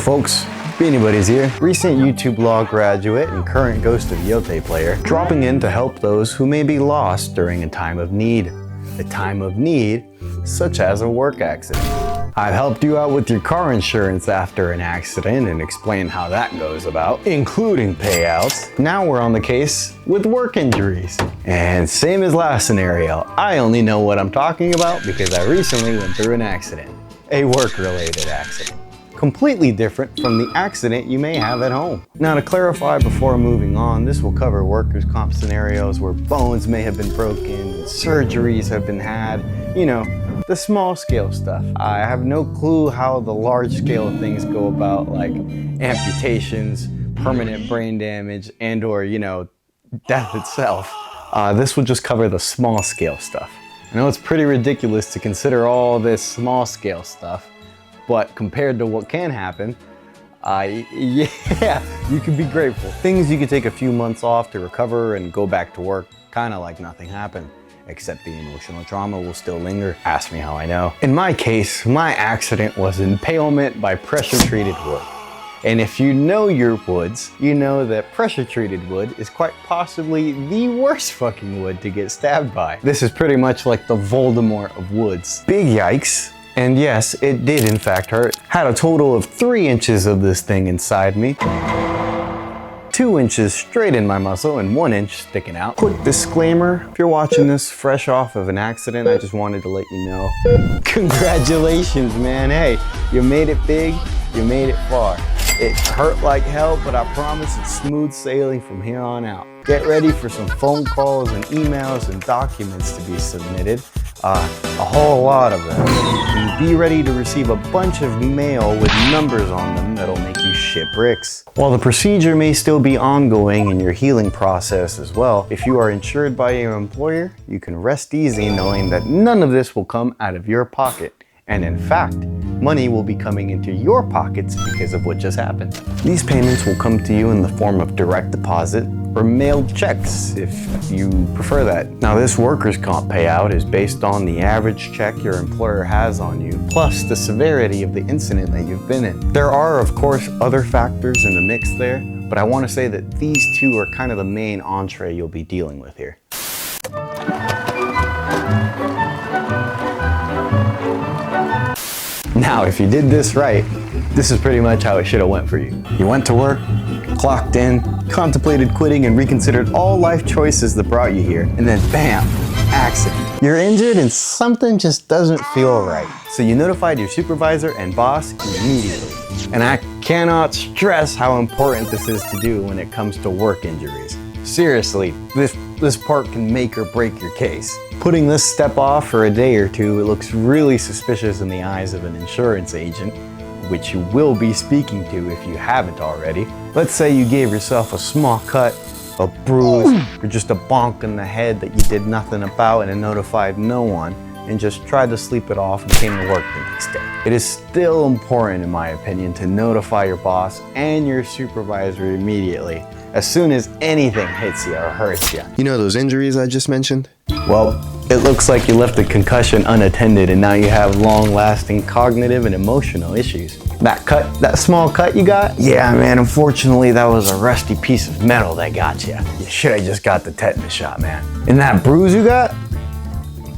folks, Beanie Buddies here, recent YouTube law graduate and current Ghost of Yote player, dropping in to help those who may be lost during a time of need. A time of need, such as a work accident. I've helped you out with your car insurance after an accident and explained how that goes about, including payouts. Now we're on the case with work injuries. And same as last scenario, I only know what I'm talking about because I recently went through an accident. A work-related accident. Completely different from the accident you may have at home. Now to clarify before moving on, this will cover workers' comp scenarios where bones may have been broken, surgeries have been had, you know, the small scale stuff. I have no clue how the large scale things go about, like amputations, permanent brain damage, and or, you know, death itself. This will just cover the small scale stuff. I know it's pretty ridiculous to consider all this small scale stuff, but compared to what can happen, yeah, you can be grateful. Things you could take a few months off to recover and go back to work, kind of like nothing happened. Except the emotional trauma will still linger. Ask me how I know. In my case, my accident was impalement by pressure-treated wood. And if you know your woods, you know that pressure-treated wood is quite possibly the worst fucking wood to get stabbed by. This is pretty much like the Voldemort of woods. Big yikes. And yes, it did in fact hurt. Had a total of 3 inches of this thing inside me. 2 inches straight in my muscle and 1 inch sticking out. Quick disclaimer, if you're watching this fresh off of an accident, I just wanted to let you know. Congratulations, man. Hey, you made it big, you made it far. It hurt like hell, but I promise it's smooth sailing from here on out. Get ready for some phone calls and emails and documents to be submitted. A whole lot of them. And be ready to receive a bunch of mail with numbers on them that'll make you shit bricks. While the procedure may still be ongoing in your healing process as well, if you are insured by your employer, you can rest easy knowing that none of this will come out of your pocket. And in fact, money will be coming into your pockets because of what just happened. These payments will come to you in the form of direct deposit or mailed checks if you prefer that. Now this workers' comp payout is based on the average check your employer has on you, plus the severity of the incident that you've been in. There are of course other factors in the mix there, but I want to say that these two are kind of the main entree you'll be dealing with here. Now, if you did this right, this is pretty much how it should have went for you. You went to work, clocked in, contemplated quitting and reconsidered all life choices that brought you here, and then bam, accident. You're injured and something just doesn't feel right. So you notified your supervisor and boss immediately. And I cannot stress how important this is to do when it comes to work injuries. Seriously, this part can make or break your case. Putting this step off for a day or two, it looks really suspicious in the eyes of an insurance agent, which you will be speaking to if you haven't already. Let's say you gave yourself a small cut, a bruise, or just a bonk in the head that you did nothing about and notified no one, and just tried to sleep it off and came to work the next day. It is still important, in my opinion, to notify your boss and your supervisor immediately, as soon as anything hits you or hurts you. You know those injuries I just mentioned? Well, it looks like you left the concussion unattended and now you have long-lasting cognitive and emotional issues. That small cut you got? Yeah, man, unfortunately that was a rusty piece of metal that got you. You should have just got the tetanus shot, man. And that bruise you got?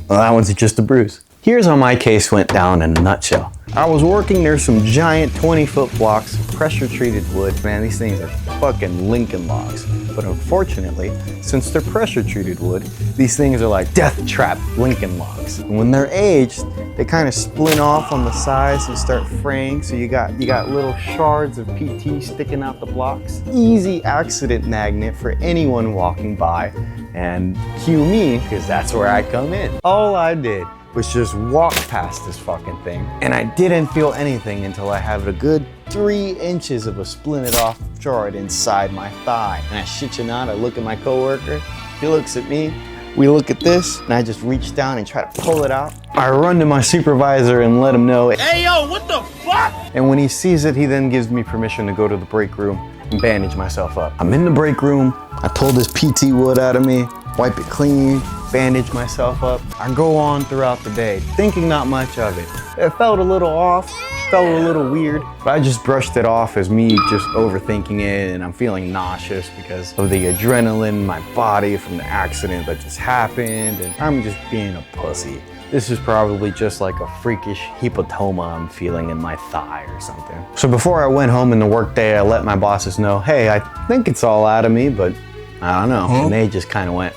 Well, that one's just a bruise. Here's how my case went down in a nutshell. I was working near some giant 20-foot blocks of pressure-treated wood. Man, these things are fucking Lincoln logs. But unfortunately, since they're pressure-treated wood, these things are like death-trap Lincoln logs. And when they're aged, they kind of splint off on the sides and start fraying. So you got little shards of PT sticking out the blocks. Easy accident magnet for anyone walking by. And cue me, because that's where I come in. All I did was just walk past this fucking thing, and I didn't feel anything until I had a good 3 inches of a splinted off shard inside my thigh. And I shit you not, I look at my coworker, he looks at me, we look at this, and I just reach down and try to pull it out. I run to my supervisor and let him know, "Hey yo, what the fuck?" And when he sees it, he then gives me permission to go to the break room and bandage myself up. I'm in the break room, I pull this PT wood out of me, wipe it clean, bandage myself up. I go on throughout the day, thinking not much of it. It felt a little off, felt a little weird, but I just brushed it off as me just overthinking it, and I'm feeling nauseous because of the adrenaline in my body from the accident that just happened, and I'm just being a pussy. This is probably just like a freakish hepatoma I'm feeling in my thigh or something. So before I went home in the workday, I let my bosses know, hey, I think it's all out of me, but I don't know. And they just kind of went,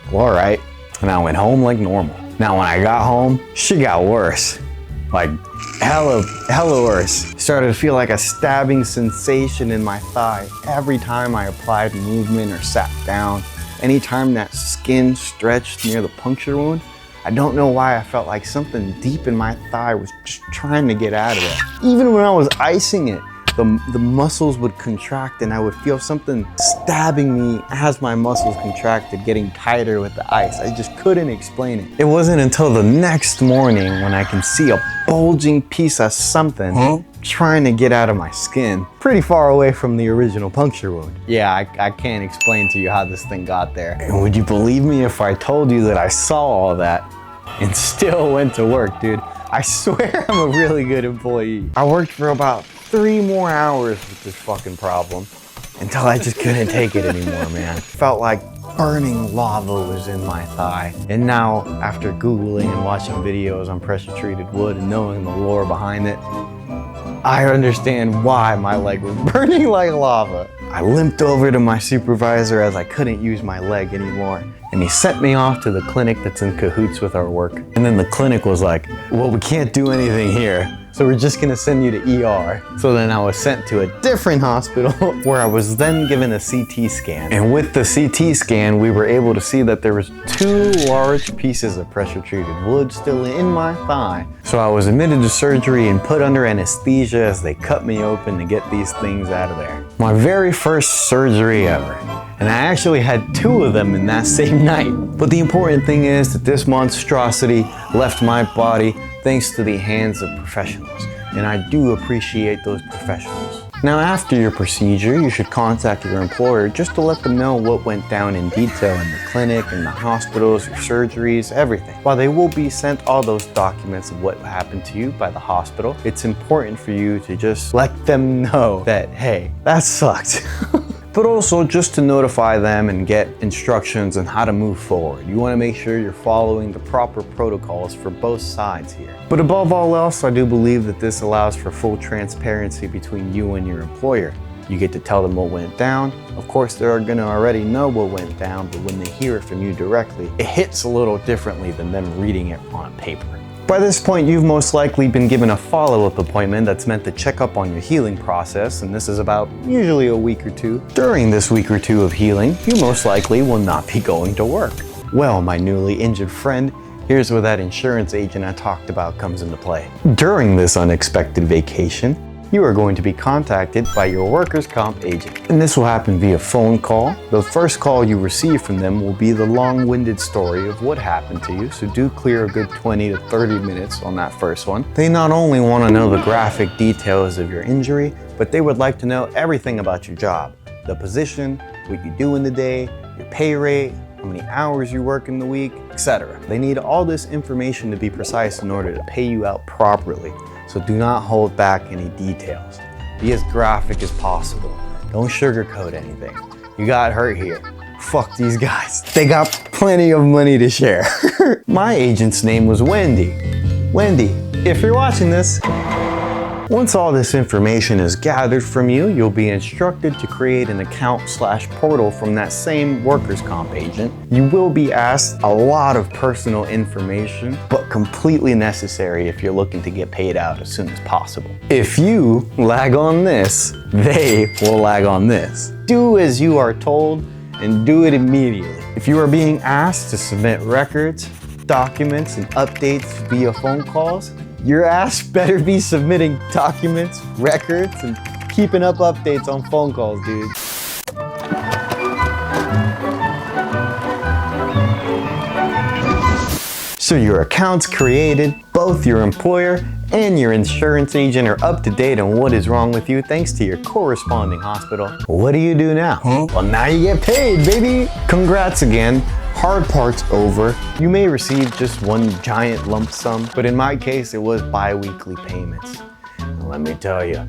well, all right. And I went home like normal. Now when I got home, shit got worse. Like hella worse. Started to feel like a stabbing sensation in my thigh every time I applied movement or sat down. Anytime that skin stretched near the puncture wound, I don't know why I felt like something deep in my thigh was just trying to get out of there. Even when I was icing it, the muscles would contract and I would feel something stabbing me as my muscles contracted, getting tighter with the ice. I just couldn't explain it. It wasn't until the next morning when I can see a bulging piece of something trying to get out of my skin, pretty far away from the original puncture wound. Yeah, I can't explain to you how this thing got there. And would you believe me if I told you that I saw all that and still went to work, dude? I swear I'm a really good employee. I worked for about 3 more hours with this fucking problem until I just couldn't take it anymore, man. Felt like burning lava was in my thigh. And now, after Googling and watching videos on pressure-treated wood and knowing the lore behind it, I understand why my leg was burning like lava. I limped over to my supervisor as I couldn't use my leg anymore. And he sent me off to the clinic that's in cahoots with our work. And then the clinic was like, well, we can't do anything here, so we're just gonna send you to ER. So then I was sent to a different hospital where I was then given a CT scan. And with the CT scan, we were able to see that there was 2 large pieces of pressure-treated wood still in my thigh. So I was admitted to surgery and put under anesthesia as they cut me open to get these things out of there. My very first surgery ever. And I actually had 2 of them in that same night. But the important thing is that this monstrosity left my body thanks to the hands of professionals. And I do appreciate those professionals. Now after your procedure, you should contact your employer just to let them know what went down in detail in the clinic, in the hospitals, your surgeries, everything. While they will be sent all those documents of what happened to you by the hospital, it's important for you to just let them know that, hey, that sucked. But also just to notify them and get instructions on how to move forward. You want to make sure you're following the proper protocols for both sides here. But above all else, I do believe that this allows for full transparency between you and your employer. You get to tell them what went down. Of course, they're gonna already know what went down, but when they hear it from you directly, it hits a little differently than them reading it on paper. By this point, you've most likely been given a follow-up appointment that's meant to check up on your healing process, and this is about usually a week or 2. During this week or 2 of healing, you most likely will not be going to work. Well, my newly injured friend, here's where that insurance agent I talked about comes into play. During this unexpected vacation, you are going to be contacted by your workers' comp agent. And this will happen via phone call. The first call you receive from them will be the long-winded story of what happened to you, so do clear a good 20 to 30 minutes on that first one. They not only want to know the graphic details of your injury, but they would like to know everything about your job. The position, what you do in the day, your pay rate, how many hours you work in the week, etc. They need all this information to be precise in order to pay you out properly. So do not hold back any details. Be as graphic as possible. Don't sugarcoat anything. You got hurt here. Fuck these guys. They got plenty of money to share. My agent's name was Wendy. Wendy, if you're watching this, once all this information is gathered from you, you'll be instructed to create an account/portal from that same workers' comp agent. You will be asked a lot of personal information, but completely necessary if you're looking to get paid out as soon as possible. If you lag on this, they will lag on this. Do as you are told and do it immediately. If you are being asked to submit records, documents, and updates via phone calls, your ass better be submitting documents, records, and keeping up updates on phone calls, dude. So your account's created, both your employer and your insurance agent are up to date on what is wrong with you thanks to your corresponding hospital. What do you do now? Well, now you get paid, baby. Congrats again. hard part's over. You may receive just one giant lump sum, but in my case, it was bi-weekly payments. And let me tell you,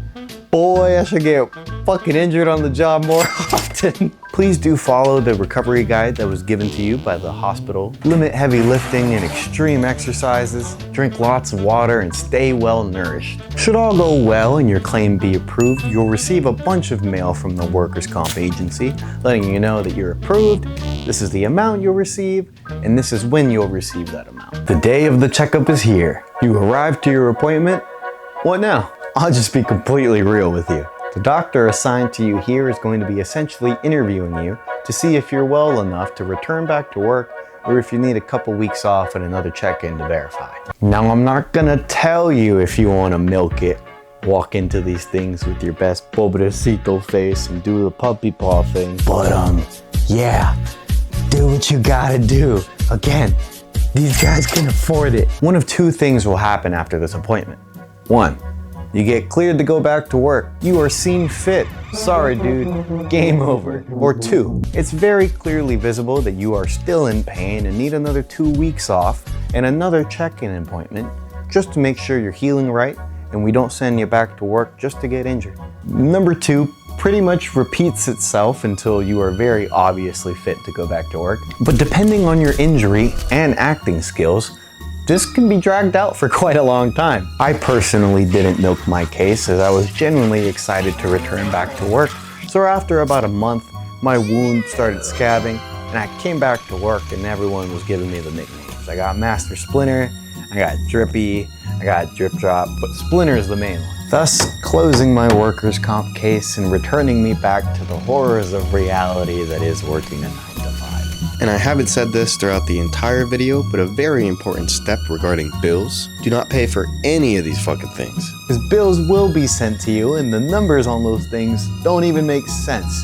boy, I should get fucking injured on the job more often. Please do follow the recovery guide that was given to you by the hospital. Limit heavy lifting and extreme exercises. Drink lots of water and stay well nourished. Should all go well and your claim be approved, you'll receive a bunch of mail from the workers' comp agency letting you know that you're approved, this is the amount you'll receive, and this is when you'll receive that amount. The day of the checkup is here. You arrive to your appointment. What now? I'll just be completely real with you. The doctor assigned to you here is going to be essentially interviewing you to see if you're well enough to return back to work or if you need a couple weeks off and another check-in to verify. Now, I'm not gonna tell you if you wanna milk it, walk into these things with your best pobrecito face and do the puppy paw thing, but yeah, do what you gotta do. Again, these guys can afford it. One of two things will happen after this appointment. One, you get cleared to go back to work. You are seen fit. Sorry, dude, game over. Or two, it's very clearly visible that you are still in pain and need another 2 weeks off and another check-in appointment just to make sure you're healing right and we don't send you back to work just to get injured. Number two pretty much repeats itself until you are very obviously fit to go back to work. But depending on your injury and acting skills, this can be dragged out for quite a long time. I personally didn't milk my case as I was genuinely excited to return back to work. So after about a month, my wound started scabbing and I came back to work and everyone was giving me the nicknames. I got Master Splinter, I got Drippy, I got Drip Drop, but Splinter is the main one. Thus, closing my workers' comp case and returning me back to the horrors of reality that is working a 9 to 5. And I haven't said this throughout the entire video, but a very important step regarding bills. Do not pay for any of these fucking things. Because bills will be sent to you and the numbers on those things don't even make sense.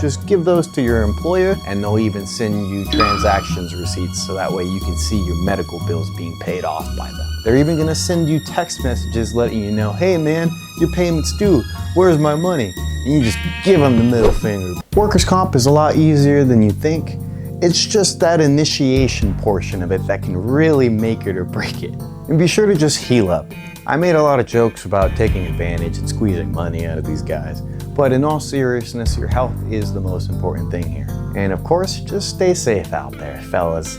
Just give those to your employer and they'll even send you transactions receipts so that way you can see your medical bills being paid off by them. They're even gonna send you text messages letting you know, hey man, your payment's due, where's my money? And you just give them the middle finger. Workers' comp is a lot easier than you think. It's just that initiation portion of it that can really make it or break it. And be sure to just heal up. I made a lot of jokes about taking advantage and squeezing money out of these guys, but in all seriousness, your health is the most important thing here. And of course, just stay safe out there, fellas.